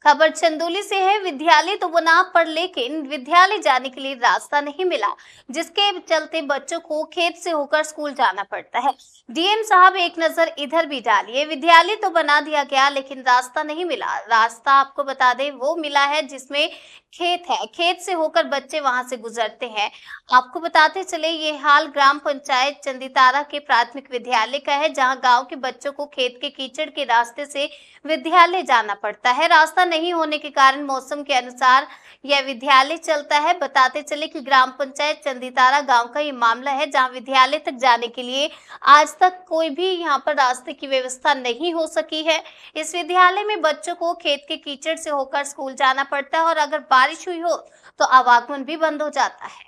खबर चंदौली से है। विद्यालय तो बना पर लेकिन विद्यालय जाने के लिए रास्ता नहीं मिला, जिसके चलते बच्चों को खेत से होकर स्कूल जाना पड़ता है। डीएम साहब एक नजर इधर भी डालिए। विद्यालय तो बना दिया गया लेकिन रास्ता नहीं मिला। रास्ता आपको बता दें वो मिला है जिसमें खेत है, खेत से होकर बच्चे वहां से गुजरते हैं। आपको बताते चले ये हाल ग्राम पंचायत चंदीतारा के प्राथमिक विद्यालय का है, जहां गांव के बच्चों को खेत के कीचड़ के रास्ते से विद्यालय जाना पड़ता है। रास्ता नहीं होने के कारण मौसम के अनुसार यह विद्यालय चलता है। बताते चले कि ग्राम पंचायत चंदीतारा गांव का ये मामला है, जहां विद्यालय तक जाने के लिए आज तक कोई भी यहां पर रास्ते की व्यवस्था नहीं हो सकी है। इस विद्यालय में बच्चों को खेत के कीचड़ से होकर स्कूल जाना पड़ता है और अगर बारिश हुई हो तो आवागमन भी बंद हो जाता है।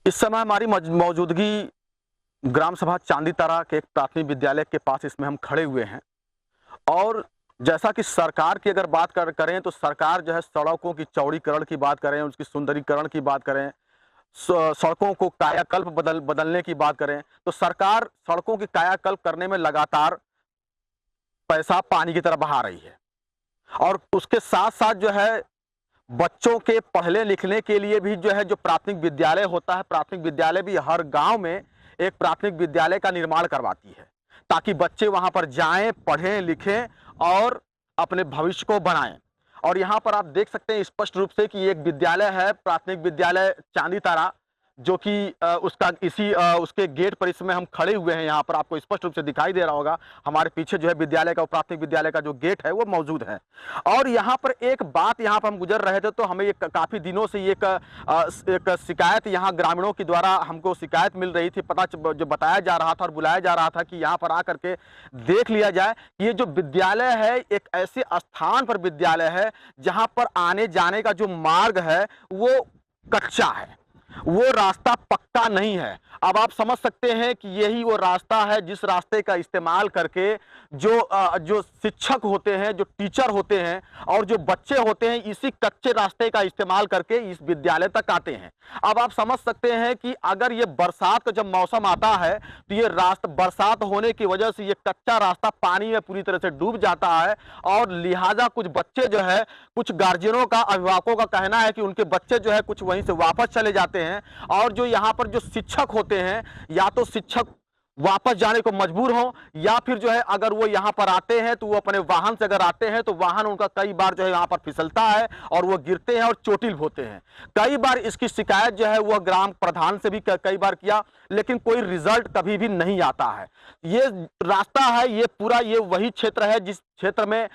इस समय हमारी मौजूदगी ग्राम सभा चांदीतारा के एक प्राथमिक विद्यालय के पास इसमें हम खड़े हुए हैं। और जैसा कि सरकार की अगर बात करें तो सरकार जो है सड़कों की चौड़ीकरण की बात करें, उसकी सुंदरीकरण की बात करें, सड़कों को कायाकल्प बदलने की बात करें तो सरकार सड़कों की कायाकल्प करने में लगातार पैसा पानी की तरह बहा रही है। और उसके साथ साथ जो है बच्चों के पढ़ने लिखने के लिए भी जो है जो प्राथमिक विद्यालय होता है, प्राथमिक विद्यालय भी हर गांव में एक प्राथमिक विद्यालय का निर्माण करवाती है, ताकि बच्चे वहां पर जाएं, पढ़ें, लिखें और अपने भविष्य को बनाएं। और यहां पर आप देख सकते हैं स्पष्ट रूप से कि एक विद्यालय है, प्राथमिक विद्यालय चांदीतारा, जो कि उसका उसके गेट पर इसमें हम खड़े हुए हैं। यहाँ पर आपको स्पष्ट रूप से दिखाई दे रहा होगा, हमारे पीछे जो है विद्यालय का, प्राथमिक विद्यालय का जो गेट है वो मौजूद है। और यहाँ पर एक बात, यहाँ पर हम गुजर रहे थे तो हमें एक काफी दिनों से एक शिकायत यहाँ ग्रामीणों के द्वारा हमको शिकायत मिल रही थी, जो बताया जा रहा था और बुलाया जा रहा था कि यहाँ पर आकर के देख लिया जाए कि ये जो विद्यालय है एक ऐसे स्थान पर विद्यालय है जहाँ पर आने जाने का जो मार्ग है वो कच्चा है, वो रास्ता पक्का नहीं है। अब आप समझ सकते हैं कि यही वो रास्ता है जिस रास्ते का इस्तेमाल करके जो शिक्षक होते हैं, जो टीचर होते हैं और जो बच्चे होते हैं, इसी कच्चे रास्ते का इस्तेमाल करके इस विद्यालय तक आते हैं। अब आप समझ सकते हैं कि अगर ये बरसात का जब मौसम आता है तो ये रास्ता, बरसात होने की वजह से ये कच्चा रास्ता पानी में पूरी तरह से डूब जाता है। और लिहाजा कुछ बच्चे जो है, कुछ गार्जियनों का, अभिभावकों का कहना है कि उनके बच्चे जो है कुछ वहीं से वापस चले जाते हैं। और जो यहाँ पर जो शिक्षक होते हैं, या तो शिक्षक वापस जाने को मजबूर हो, या फिर जो है अगर वो यहाँ पर आते हैं तो वो अपने वाहन से अगर आते हैं तो वाहन उनका कई बार जो है यहाँ पर फिसलता है और वो गिरते हैं और चोटिल होते हैं। कई बार इसकी शिकायत जो है वो ग्राम प्रधान से भी कई बार किया, लेकिन कोई रिजल्ट कभी भी नहीं आता है। ये रास्ता है, ये पूरा ये वही क्षेत्र है जिस क्षेत्र में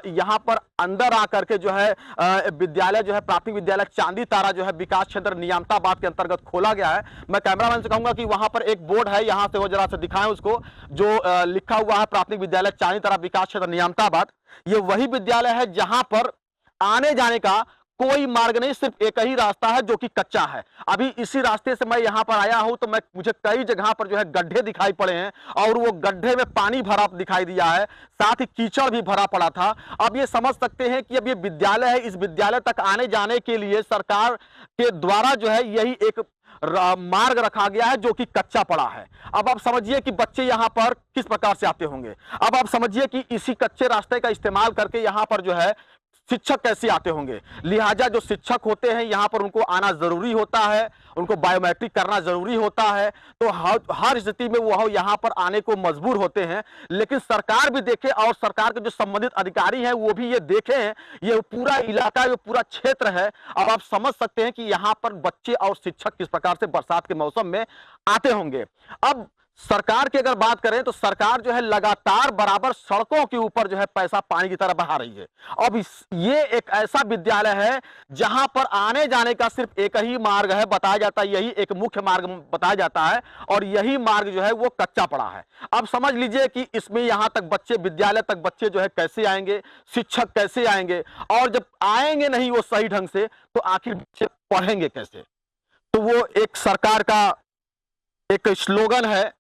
यहाँ पर अंदर आकर के जो है विद्यालय जो है, प्राथमिक विद्यालय चांदीतारा जो है विकास क्षेत्र नियामताबाद के अंतर्गत खोला गया है। मैं कैमरामैन से कहूंगा कि वहां पर एक बोर्ड है, यहाँ से वो जरा से दिखाएं उसको, जो लिखा हुआ है प्राथमिक विद्यालय चांदीतारा विकास क्षेत्र नियामताबाद। ये वही विद्यालय है जहां पर आने जाने का कोई मार्ग नहीं, सिर्फ एक ही रास्ता है जो कि कच्चा है। अभी इसी रास्ते से मैं यहां पर आया हूं तो मुझे कई जगह पर जो है गड्ढे दिखाई पड़े हैं और वो गड्ढे में पानी भरा दिखाई दिया है, साथ ही कीचड़ भी भरा पड़ा था। अब ये समझ सकते हैं कि अब ये विद्यालय है, इस विद्यालय तक आने जाने के लिए सरकार के द्वारा जो है यही एक मार्ग रखा गया है जो कि कच्चा पड़ा है। अब आप समझिए कि बच्चे यहां पर किस प्रकार से आते होंगे। अब आप समझिए कि इसी कच्चे रास्ते का इस्तेमाल करके यहां पर जो है शिक्षक कैसे आते होंगे। लिहाजा जो शिक्षक होते हैं यहाँ पर उनको आना जरूरी होता है, उनको बायोमेट्रिक करना जरूरी होता है, तो हर स्थिति में वो यहाँ पर आने को मजबूर होते हैं। लेकिन सरकार भी देखे और सरकार के जो संबंधित अधिकारी हैं वो भी ये देखे हैं, ये पूरा इलाका, ये पूरा क्षेत्र है। अब आप समझ सकते हैं कि यहाँ पर बच्चे और शिक्षक किस प्रकार से बरसात के मौसम में आते होंगे। अब सरकार की अगर बात करें तो सरकार जो है लगातार बराबर सड़कों के ऊपर जो है पैसा पानी की तरह बहा रही है। अब ये एक ऐसा विद्यालय है जहां पर आने जाने का सिर्फ एक ही मार्ग है, बताया जाता है यही एक मुख्य मार्ग बताया जाता है, और यही मार्ग जो है वो कच्चा पड़ा है। अब समझ लीजिए कि इसमें यहां तक बच्चे, विद्यालय तक बच्चे जो है कैसे आएंगे, शिक्षक कैसे आएंगे, और जब आएंगे नहीं वो सही ढंग से तो आखिर बच्चे पढ़ेंगे कैसे। तो वो एक सरकार का एक स्लोगन है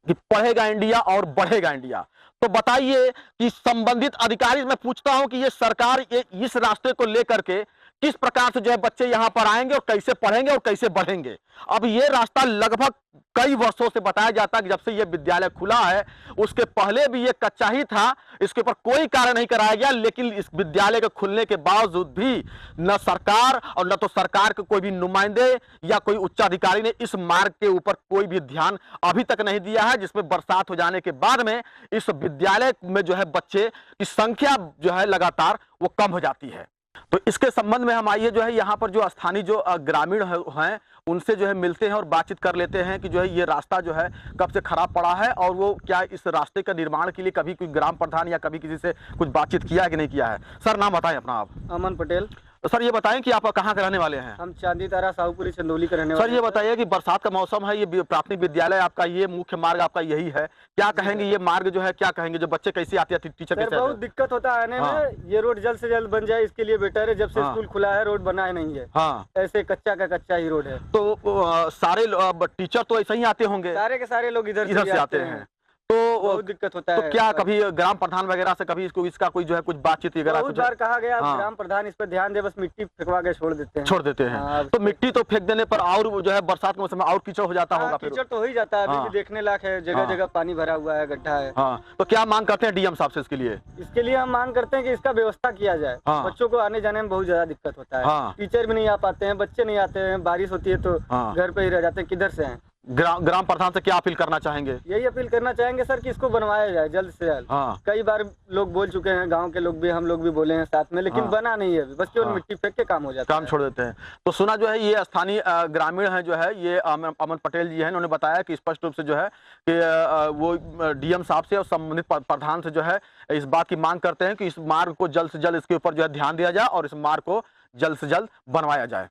कि पढ़ेगा इंडिया और बढ़ेगा इंडिया। तो बताइए कि संबंधित अधिकारी, मैं पूछता हूं कि ये सरकार इस रास्ते को लेकर के किस प्रकार से जो है बच्चे यहाँ पर आएंगे और कैसे पढ़ेंगे और कैसे बढ़ेंगे। अब ये रास्ता लगभग कई वर्षों से बताया जाता है कि जब से ये विद्यालय खुला है, उसके पहले भी ये कच्चा ही था, इसके ऊपर कोई कार्य नहीं कराया गया। लेकिन इस विद्यालय के खुलने के बावजूद भी न सरकार और न तो सरकार के कोई भी नुमाइंदे या कोई उच्चाधिकारी ने इस मार्ग के ऊपर कोई भी ध्यान अभी तक नहीं दिया है, जिसमें बरसात हो जाने के बाद में इस विद्यालय में जो है बच्चे की संख्या जो है लगातार वो कम हो जाती है। तो इसके संबंध में हम आइए जो है यहाँ पर जो स्थानीय जो ग्रामीण हैं उनसे जो है मिलते हैं और बातचीत कर लेते हैं कि जो है ये रास्ता जो है कब से खराब पड़ा है और वो क्या इस रास्ते का निर्माण के लिए कभी कोई ग्राम प्रधान या कभी किसी से कुछ बातचीत किया है कि नहीं किया है। सर नाम बताएं अपना आप। अमन पटेल। तो सर ये बताएं कि आप कहाँ के रहने वाले हैं। हम चांदी तारा साहूपुरी चंदौली के रहने सर वाले ये बताइए कि बरसात का मौसम है, ये प्राथमिक विद्यालय आपका, ये मुख्य मार्ग आपका यही है, क्या कहेंगे ये मार्ग जो है, क्या कहेंगे जो बच्चे कैसे आते हैं, टीचर सर कैसे बहुत आते हैं? दिक्कत होता है आने हाँ। में। ये रोड जल्द से जल्द बन जाए इसके लिए बेटर है। जब से हाँ। स्कूल खुला है रोड बना है नहीं है, हाँ ऐसे कच्चा का कच्चा ही रोड है। तो सारे टीचर तो ऐसे ही आते होंगे, सारे के सारे लोग इधर इधर से आते हैं। तो बहुत दिक्कत होता तो है। क्या कभी ग्राम प्रधान वगैरह से कभी इसका कोई जो है कुछ बातचीत वगैरह बहुत बार कहा गया, हाँ। ग्राम प्रधान इस पर ध्यान दे, बस मिट्टी फेंकवा के छोड़ देते हैं। छोड़ देते हैं। हाँ, तो मिट्टी तो फेंक देने पर और वो जो है बरसात के मौसम में और कीचड़ हो जाता होगा फिर। कीचड़ तो हो ही जाता है, अभी हाँ। भी देखने लायक है, जगह हाँ। जगह पानी भरा हुआ है, गड्ढा है। हाँ तो क्या मांग करते हैं डीएम साहब से इसके लिए? इसके लिए हम मांग करते हैं कि इसका व्यवस्था किया जाए। हाँ। बच्चों को आने जाने में बहुत ज्यादा दिक्कत होता है। हाँ। टीचर भी नहीं आ पाते हैं, बच्चे नहीं आते हैं, बारिश होती है तो हाँ। घर पे ही रह जाते हैं, किधर से हैं। ग्राम प्रधान से क्या अपील करना चाहेंगे? यही अपील करना चाहेंगे सर कि इसको बनवाया जाए जल्द से जल्द। हाँ। कई बार लोग बोल चुके हैं, गांव के लोग भी, हम लोग भी बोले हैं साथ में, लेकिन हाँ। बना नहीं है अभी, बस केवल हाँ। मिट्टी फेंक के काम हो जाता काम है। छोड़ देते हैं। तो सुना जो है ये स्थानीय ग्रामीण है जो है ये अमन पटेल जी हैं, इन्होंने बताया कि स्पष्ट रूप से जो है कि वो डीएम साहब से और संबंधित प्रधान से जो है इस बात की मांग करते हैं कि इस मार्ग को जल्द से जल्द इसके ऊपर जो है ध्यान दिया जाए और इस मार्ग को जल्द से जल्द बनवाया जाए।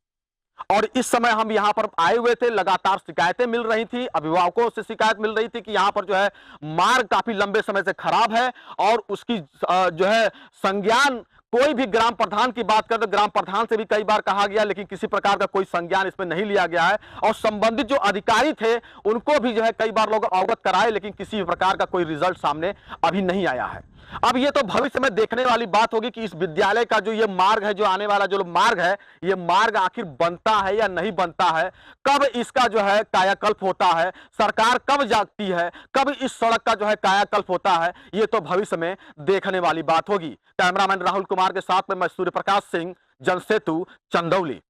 और इस समय हम यहाँ पर आए हुए थे, लगातार शिकायतें मिल रही थी, अभिभावकों से शिकायत मिल रही थी कि यहाँ पर जो है मार्ग काफी लंबे समय से खराब है और उसकी जो है संज्ञान कोई भी ग्राम प्रधान की बात करें तो ग्राम प्रधान से भी कई बार कहा गया, लेकिन किसी प्रकार का कोई संज्ञान इसमें नहीं लिया गया है। और संबंधित जो अधिकारी थे उनको भी जो है कई बार लोग अवगत कराए, लेकिन किसी प्रकार का कोई रिजल्ट सामने अभी नहीं आया है। अब ये तो भविष्य में देखने वाली बात होगी कि इस विद्यालय का जो ये मार्ग है, जो आने वाला जो मार्ग है, ये मार्ग आखिर बनता है या नहीं बनता है, कब इसका जो है कायाकल्प होता है, सरकार कब जागती है, कब इस सड़क का जो है कायाकल्प होता है, ये तो भविष्य में देखने वाली बात होगी। कैमरामैन राहुल कुमार के साथ में मैं सूर्य प्रकाश सिंह, जनसेतु, चंदौली।